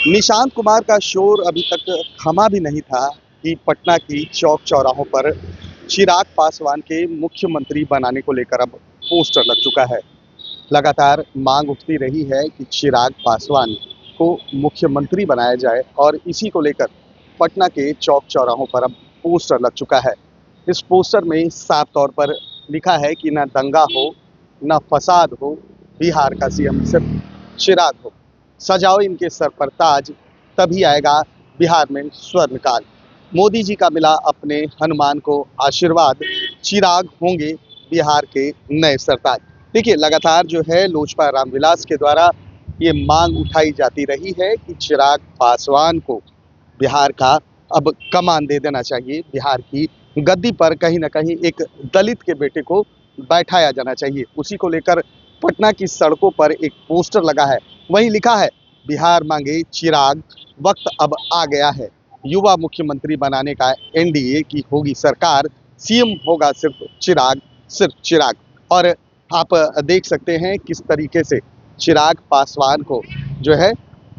निशांत कुमार का शोर अभी तक थमा भी नहीं था कि पटना की चौक चौराहों पर चिराग पासवान के मुख्यमंत्री बनाने को लेकर अब पोस्टर लग चुका है। लगातार मांग उठती रही है कि चिराग पासवान को मुख्यमंत्री बनाया जाए और इसी को लेकर पटना के चौक चौराहों पर अब पोस्टर लग चुका है। इस पोस्टर में साफ तौर पर लिखा है कि न दंगा हो, न फसाद हो, बिहार का सीएम सिर्फ चिराग हो। सजाओ इनके सर पर ताज, तभी आएगा बिहार में स्वर्णकाल। मोदी जी का मिला अपने हनुमान को आशीर्वाद, चिराग होंगे बिहार के नए सरताज। देखिए, लगातार जो है लोजपा रामविलास के द्वारा ये मांग उठाई जाती रही है कि चिराग पासवान को बिहार का अब कमान दे देना चाहिए। बिहार की गद्दी पर कहीं ना कहीं एक दलित के बेटे को बैठाया जाना चाहिए। उसी को लेकर पटना की सड़कों पर एक पोस्टर लगा है। वहीं लिखा है, बिहार मांगे चिराग, वक्त अब आ गया है। युवा मुख्यमंत्री बनाने का एनडीए की होगी सरकार, सीएम होगा सिर्फ चिराग, सिर्फ चिराग। और आप देख सकते हैं किस तरीके से चिराग पासवान को जो है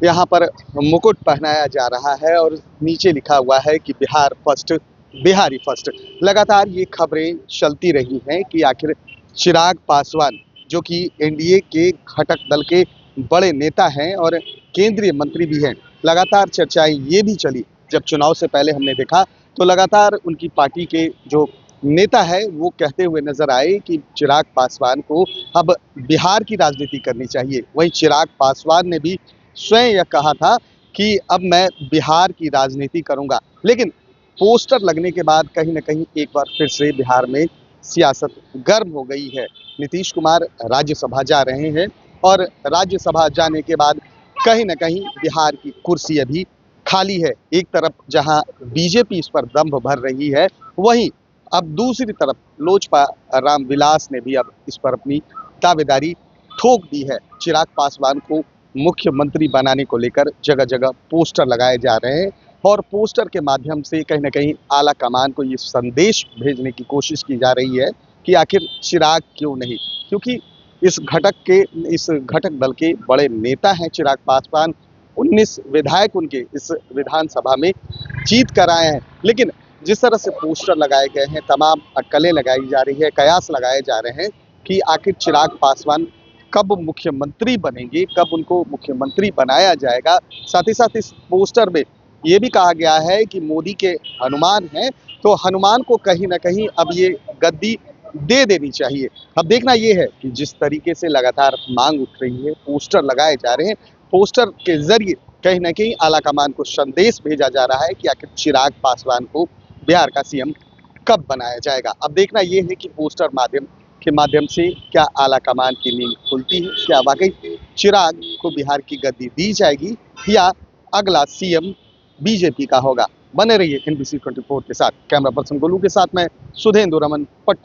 यहाँ पर मुकुट पहनाया जा रहा है और नीचे लिखा हुआ है कि बिहार फर्स्ट, बिहारी फर्स्ट। लगातार ये खबरें चलती रही हैं कि आखिर चिराग पासवान, जो कि एनडीए के घटक दल के बड़े नेता हैं और केंद्रीय मंत्री भी हैं, लगातार चर्चाएं ये भी चली। जब चुनाव से पहले हमने देखा तो लगातार उनकी पार्टी के जो नेता है वो कहते हुए नजर आए कि चिराग पासवान को अब बिहार की राजनीति करनी चाहिए। वहीं चिराग पासवान ने भी स्वयं यह कहा था कि अब मैं बिहार की राजनीति करूंगा। लेकिन पोस्टर लगने के बाद कहीं ना कहीं एक बार फिर से बिहार में सियासत गर्म हो गई है। नीतीश कुमार राज्यसभा जा रहे हैं और राज्यसभा जाने के बाद कहीं ना कहीं बिहार की कुर्सी अभी खाली है। एक तरफ जहां बीजेपी इस पर दंभ भर रही है, वहीं अब दूसरी तरफ लोजपा रामविलास ने भी अब इस पर अपनी दावेदारी ठोक दी है। चिराग पासवान को मुख्यमंत्री बनाने को लेकर जगह जगह पोस्टर लगाए जा रहे हैं और पोस्टर के माध्यम से कहीं ना कहीं आला कमान को ये संदेश भेजने की कोशिश की जा रही है कि आखिर चिराग क्यों नहीं, क्योंकि इस घटक दल के बड़े नेता हैं चिराग पासवान। 19 विधायक उनके इस विधानसभा में जीत कर आए हैं। लेकिन जिस तरह से पोस्टर लगाए गए हैं, तमाम अटकलें लगाई जा रही है, कयास लगाए जा रहे हैं कि आखिर चिराग पासवान कब मुख्यमंत्री बनेंगे, कब उनको मुख्यमंत्री बनाया जाएगा। साथ ही साथ इस पोस्टर में ये भी कहा गया है कि मोदी के हनुमान हैं, तो हनुमान को कहीं ना कहीं अब ये गद्दी दे देनी चाहिए। अब देखना ये है कि जिस तरीके से लगातार मांग उठ रही है, पोस्टर लगाए जा रहे हैं, पोस्टर के जरिए कहीं ना कहीं आलाकमान को संदेश भेजा जा रहा है कि आखिर चिराग पासवान को बिहार का सीएम कब बनाया जाएगा। अब देखना ये है कि पोस्टर के माध्यम से क्या आलाकमान की नींद खुलती है, क्या वाकई चिराग को बिहार की गद्दी दी जाएगी या अगला सीएम बीजेपी का होगा। बने रहिए NBC 24 के साथ। कैमरा पर्सन गोलू के साथ मैं सुधेंदु रमन, पटना।